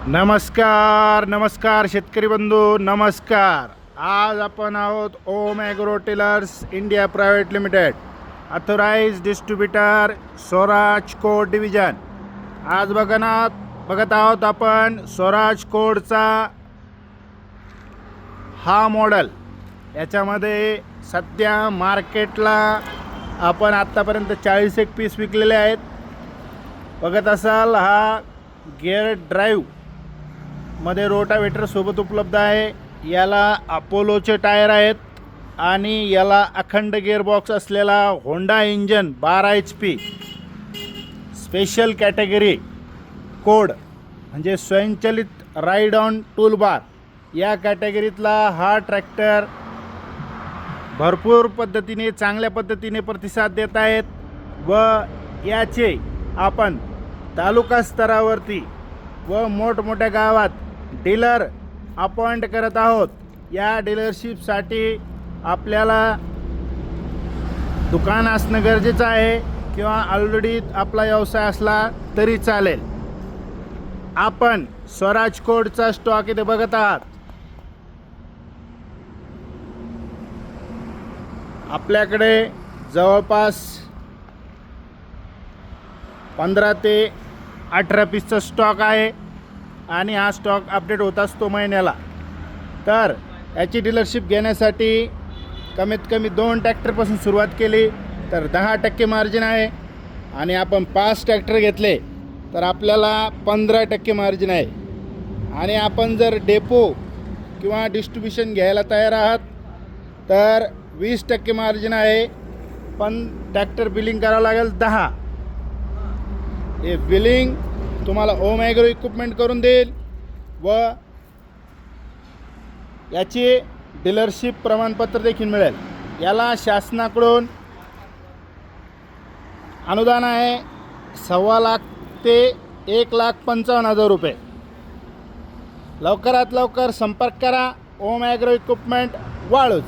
नमस्कार नमस्कार शेतकरी बंधू नमस्कार. आज आपण आहोत Om agro tillers India private limited, authorise distributor Swaraj code division. आज बघत आहोत आपण स्वराज कोडचा हा मॉडेल. याच्यामध्ये सध्या मार्केटला आपण आत्तापर्यंत 40 पीस विकलेले आहेत. बघत असाल हा गिअर ड्राईव्ह मध्ये रोटावेटर सोबत उपलब्ध आहे. याला अपोलोचे टायर आहेत आणि याला अखंड गिअरबॉक्स असलेला Honda engine 12 HP special category code म्हणजे स्वयंचलित राईड ऑन टूलबार या कॅटेगरीतला हा ट्रॅक्टर भरपूर पद्धतीने चांगल्या पद्धतीने प्रतिसाद देत आहेत व याचे आपण तालुका स्तरावरती व मोठमोठ्या गावात डीलर अपॉइंट करत आहोत. या डीलरशिपसाठी आपल्याला दुकान असणं गरजेचं आहे किंवा ऑलरेडी आपला व्यवसाय असला तरी चालेल. आपण स्वराज कोडचा स्टॉक इथे बघत आहात. आपल्याकडे जवळपास 15 ते 18 पीसचा स्टॉक आहे आणि हा स्टॉक अपडेट होत असतो महिन्याला. तर याची डीलरशिप घेण्यासाठी कमीत कमी 2 ट्रॅक्टरपासून सुरुवात केली तर 10% मार्जिन आहे आणि आपण 5 ट्रॅक्टर घेतले तर आपल्याला 15% मार्जिन आहे. आणि आपण जर डेपो किंवा डिस्ट्रीब्युशन घ्यायला तयार आहात तर 20% मार्जिन आहे, पण ट्रॅक्टर बिलिंग करावं लागेल 10. हे बिलिंग तुम्हाला ओम ॲग्रो इक्विपमेंट करून देईल व याची डीलरशिप प्रमाणपत्र देखील मिळेल. याला शासनाकडून अनुदान आहे 1.25 लाख ते 1,55,000 रुपये. लवकरात लवकर संपर्क करा. ओम ॲग्रो इक्विपमेंट वाळूज.